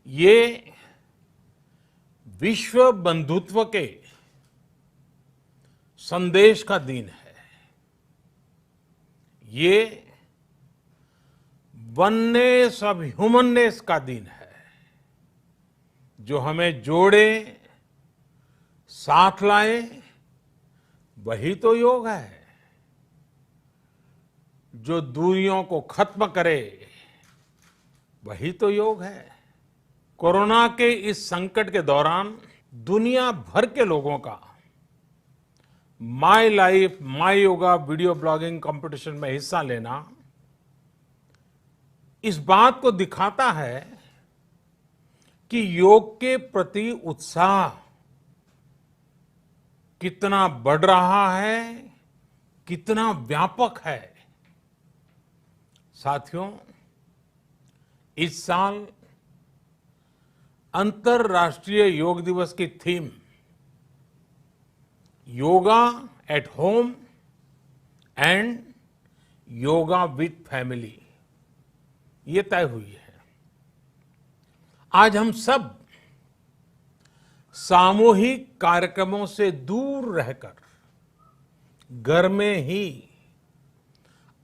ये विश्व बंधुत्व के संदेश का दिन है। ये वननेस ऑफ ह्यूमननेस का दिन है, जो हमें जोड़े, साथ लाए, वही तो योग है। जो दूरियों को खत्म करे, वही तो योग है। कोरोना के इस संकट के दौरान दुनिया भर के लोगों का my life my yoga video blogging competition में हिस्सा लेना इस बात को दिखाता है कि योग के प्रति उत्साह कितना बढ़ रहा है, कितना व्यापक है। साथियों, इस साल अंतर्राष्ट्रीय योग दिवस की theme yoga at home and yoga with family ये तय हुई है। आज हम सब सामूहिक कार्यक्रमों से दूर रहकर घर में ही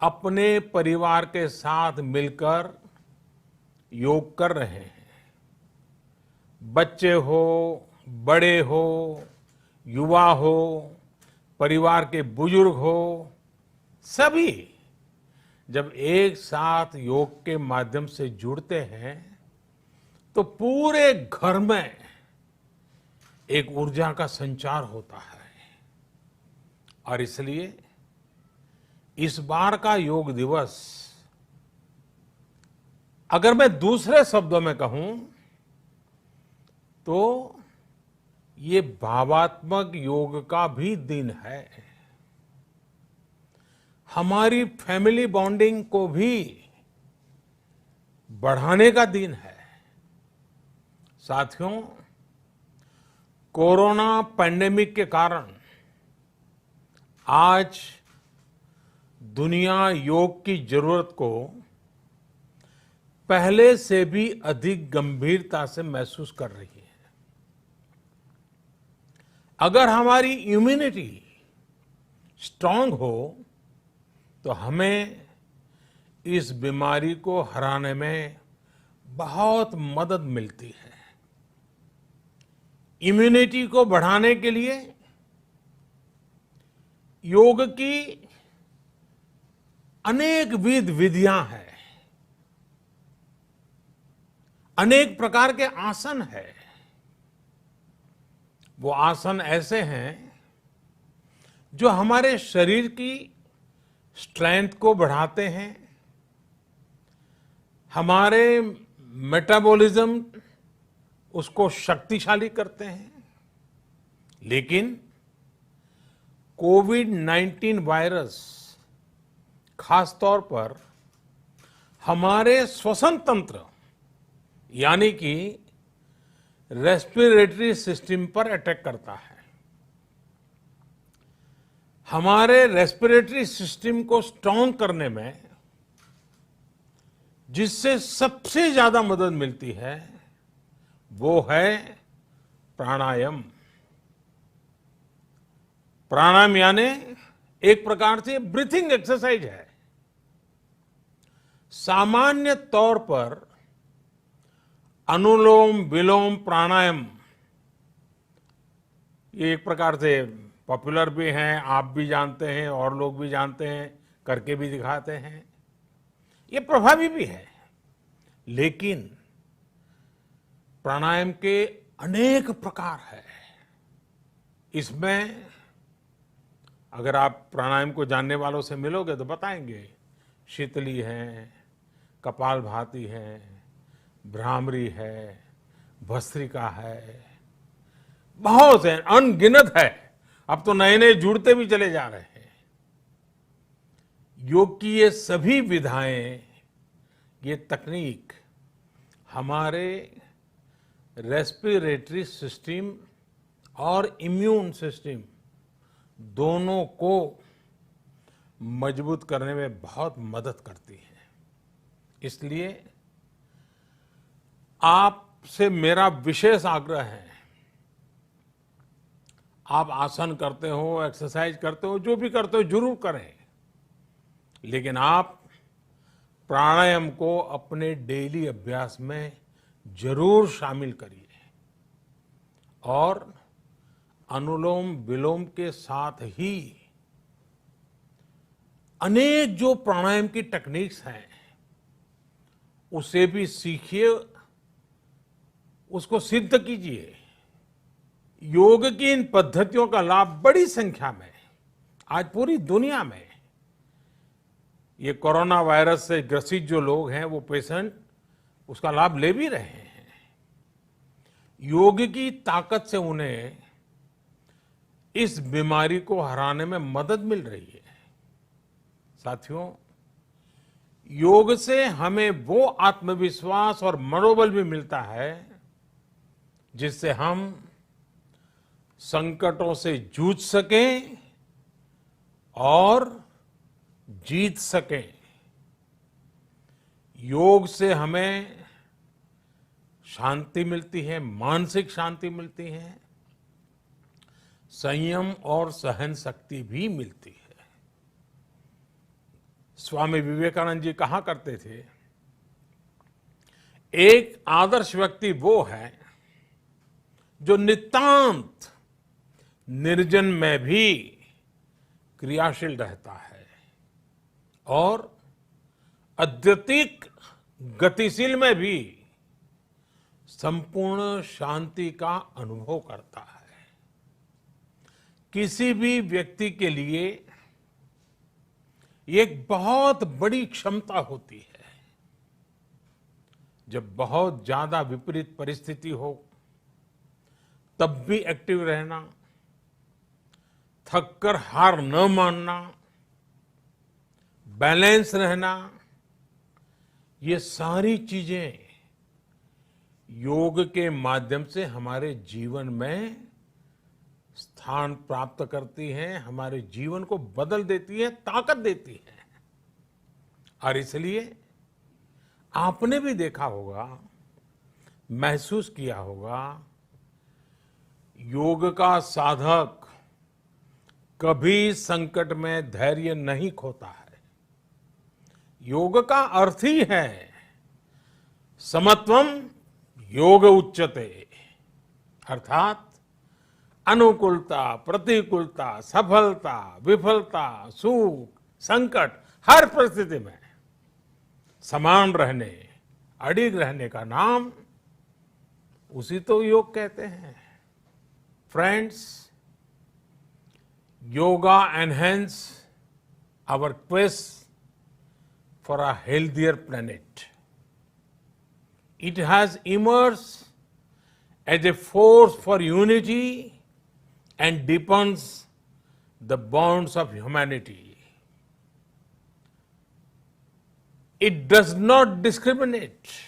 अपने परिवार के साथ मिलकर योग कर रहे हैं। बच्चे हो, बड़े हो, युवा हो, परिवार के बुजुर्ग हो, सभी जब एक साथ योग के माध्यम से जुड़ते हैं तो पूरे घर में एक ऊर्जा का संचार होता है। और इसलिए इस बार का योग दिवस, अगर मैं दूसरे शब्दों में कहूं तो ये भावात्मक योग का भी दिन है। हमारी फैमिली बॉन्डिंग को भी बढ़ाने का दिन है। साथियों, कोरोना पैंडेमिक के कारण आज दुनिया योग की जरूरत को पहले से भी अधिक गंभीरता से महसूस कर रही है। अगर हमारी इम्यूनिटी स्ट्रांग हो तो हमें इस बीमारी को हराने में बहुत मदद मिलती है। इम्यूनिटी को बढ़ाने के लिए योग की अनेक विधियां हैं, अनेक प्रकार के आसन हैं। वो आसन ऐसे हैं जो हमारे शरीर की स्ट्रेंथ को बढ़ाते हैं, हमारे मेटाबॉलिज्म उसको शक्तिशाली करते हैं। लेकिन कोविड-19 वायरस खासतौर पर हमारे श्वसन तंत्र यानी कि रेस्पिरेटरी सिस्टम पर अटैक करता है। हमारे रेस्पिरेटरी सिस्टम को स्ट्रांग करने में जिससे सबसे ज्यादा मदद मिलती है वो है प्राणायाम। प्राणायाम यानी एक प्रकार से ब्रीथिंग एक्सरसाइज है। सामान्य तौर पर अनुलोम विलोम प्राणायाम ये एक प्रकार से पॉपुलर भी हैं, आप भी जानते हैं और लोग भी जानते हैं, करके भी दिखाते हैं। ये प्रभावी भी है। लेकिन प्राणायाम के अनेक प्रकार हैं। इसमें अगर आप प्राणायाम को जानने वालों से मिलोगे तो बताएंगे शीतली है, कपालभाति है, भ्रामरी है, भस्त्रिका है, बहुत है, अनगिनत है। अब तो नए नए जुड़ते भी चले जा रहे हैं। योग की ये सभी विधाएं, ये तकनीक हमारे रेस्पिरेटरी सिस्टम और इम्यून सिस्टम दोनों को मजबूत करने में बहुत मदद करती है। इसलिए आप आपसे मेरा विशेष आग्रह है, आप आसन करते हो, एक्सरसाइज करते हो, जो भी करते हो जरूर करें, लेकिन आप प्राणायाम को अपने डेली अभ्यास में जरूर शामिल करिए और अनुलोम विलोम के साथ ही अनेक जो प्राणायाम की टेक्निक्स हैं उसे भी सीखिए, उसको सिद्ध कीजिए। योग की इन पद्धतियों का लाभ बड़ी संख्या में आज पूरी दुनिया में ये कोरोना वायरस से ग्रसित जो लोग हैं वो पेशेंट उसका लाभ ले भी रहे हैं। योग की ताकत से उन्हें इस बीमारी को हराने में मदद मिल रही है। साथियों, योग से हमें वो आत्मविश्वास और मनोबल भी मिलता है जिससे हम संकटों से जूझ सकें और जीत सकें। योग से हमें शांति मिलती है, मानसिक शांति मिलती है, संयम और सहन शक्ति भी मिलती है। स्वामी विवेकानंद जी कहा करते थे, एक आदर्श व्यक्ति वो है जो नितांत निर्जन में भी क्रियाशील रहता है और अत्यधिक गतिशील में भी संपूर्ण शांति का अनुभव करता है। किसी भी व्यक्ति के लिए ये एक बहुत बड़ी क्षमता होती है, जब बहुत ज्यादा विपरीत परिस्थिति हो तब भी एक्टिव रहना, थककर हार न मानना, बैलेंस रहना, ये सारी चीजें योग के माध्यम से हमारे जीवन में स्थान प्राप्त करती हैं, हमारे जीवन को बदल देती है, ताकत देती है। और इसलिए आपने भी देखा होगा, महसूस किया होगा, योग का साधक कभी संकट में धैर्य नहीं खोता है। योग का अर्थ ही है समत्वम योग उच्यते, अर्थात अनुकूलता, प्रतिकूलता, सफलता, विफलता, सुख, संकट, हर परिस्थिति में समान रहने, अडिग रहने का नाम उसी तो योग कहते हैं। Friends, yoga enhance our quest for a healthier planet. It has emerged as a force for unity and deepens the bonds of humanity. It does not discriminate.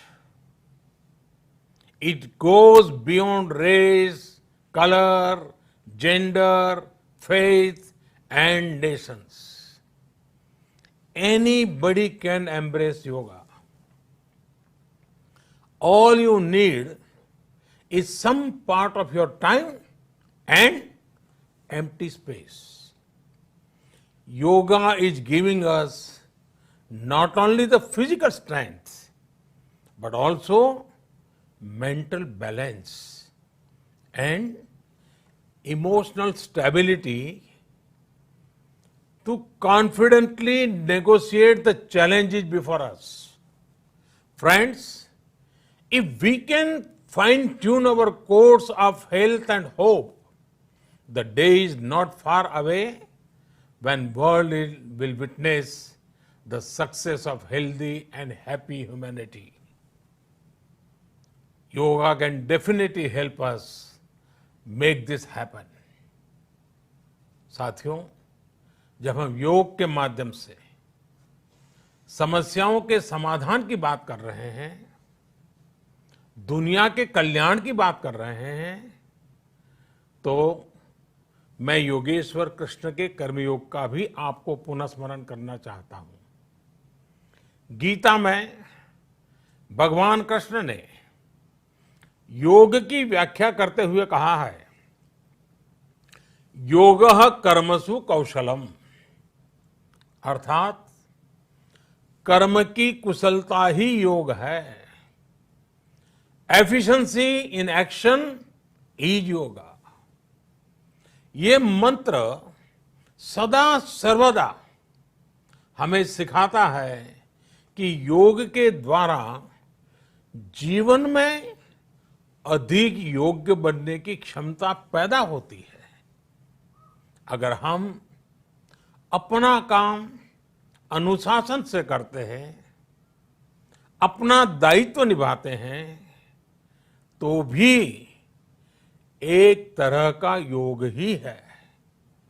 It goes beyond race, color, gender, faith and nations. Anybody can embrace yoga. All you need is some part of your time and empty space. Yoga is giving us not only the physical strength, but also mental balance and emotional stability to confidently negotiate the challenges before us. Friends, if we can fine-tune our course of health and hope, the day is not far away when world will witness the success of healthy and happy humanity. Yoga can definitely help us make this happen. साथियों, जब हम योग के माध्यम से समस्याओं के समाधान की बात कर रहे हैं, दुनिया के कल्याण की बात कर रहे हैं, तो मैं योगेश्वर कृष्ण के कर्मयोग का भी आपको पुनः स्मरण करना चाहता हूं। गीता में भगवान कृष्ण ने योग की व्याख्या करते हुए कहा है, योगः कर्मसु कौशलम, अर्थात कर्म की कुशलता ही योग है। Efficiency in action is yoga. ये मंत्र सदा सर्वदा हमें सिखाता है कि योग के द्वारा जीवन में अधिक योग्य बनने की क्षमता पैदा होती है। अगर हम अपना काम अनुशासन से करते हैं, अपना दायित्व निभाते हैं, तो भी एक तरह का योग ही है।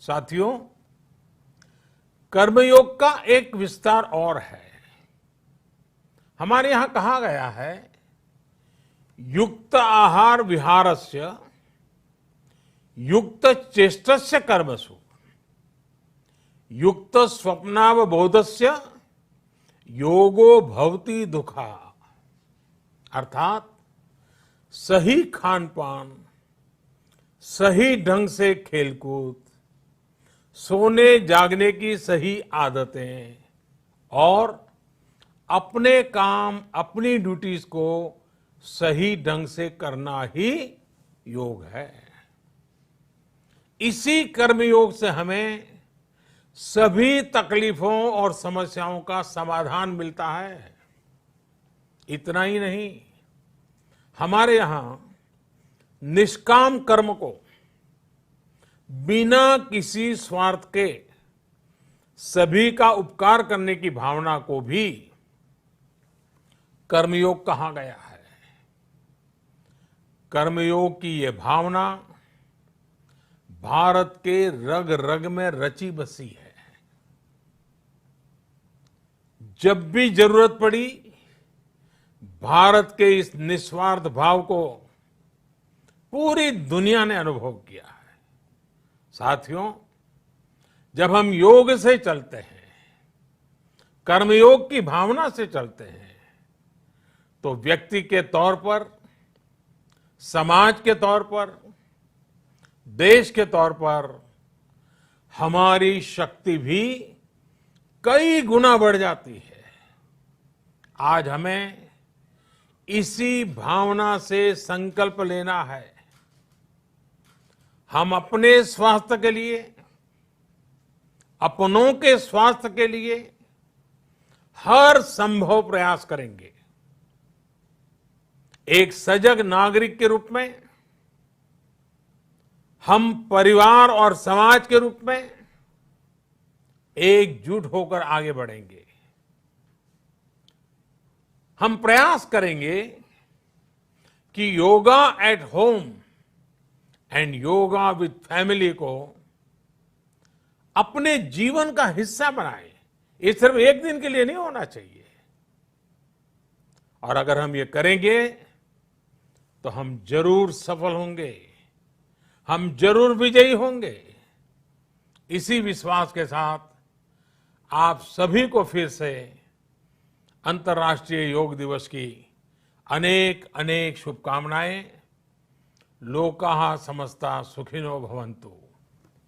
साथियों, कर्मयोग का एक विस्तार और है। हमारे यहां कहा गया है, युक्त आहार विहारस्य युक्त चेष्टस्य कर्मसु युक्त स्वप्नावबोधस्य योगो भवति दुखा। अर्थात सही खान पान, सही ढंग से खेलकूद, सोने जागने की सही आदतें और अपने काम, अपनी ड्यूटीज को सही ढंग से करना ही योग है। इसी कर्मयोग से हमें सभी तकलीफों और समस्याओं का समाधान मिलता है। इतना ही नहीं, हमारे यहां निष्काम कर्म को बिना किसी स्वार्थ के सभी का उपकार करने की भावना को भी कर्मयोग कहा गया है। कर्मयोग की ये भावना भारत के रग रग में रची बसी है। जब भी जरूरत पड़ी, भारत के इस निस्वार्थ भाव को पूरी दुनिया ने अनुभव किया है। साथियों, जब हम योग से चलते हैं, कर्मयोग की भावना से चलते हैं, तो व्यक्ति के तौर पर, समाज के तौर पर, देश के तौर पर हमारी शक्ति भी कई गुना बढ़ जाती है। आज हमें इसी भावना से संकल्प लेना है। हम अपने स्वास्थ्य के लिए, अपनों के स्वास्थ्य के लिए हर संभव प्रयास करेंगे। एक सजग नागरिक के रूप में हम परिवार और समाज के रूप में एकजुट होकर आगे बढ़ेंगे। हम प्रयास करेंगे कि yoga at home and yoga with family को अपने जीवन का हिस्सा बनाएं। ये सिर्फ एक दिन के लिए नहीं होना चाहिए। और अगर हम ये करेंगे तो हम जरूर सफल होंगे, हम जरूर विजयी होंगे। इसी विश्वास के साथ आप सभी को फिर से अंतर्राष्ट्रीय योग दिवस की अनेक अनेक शुभकामनाएं। लोकाः समस्ता सुखिनो भवन्तु।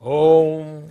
ओम।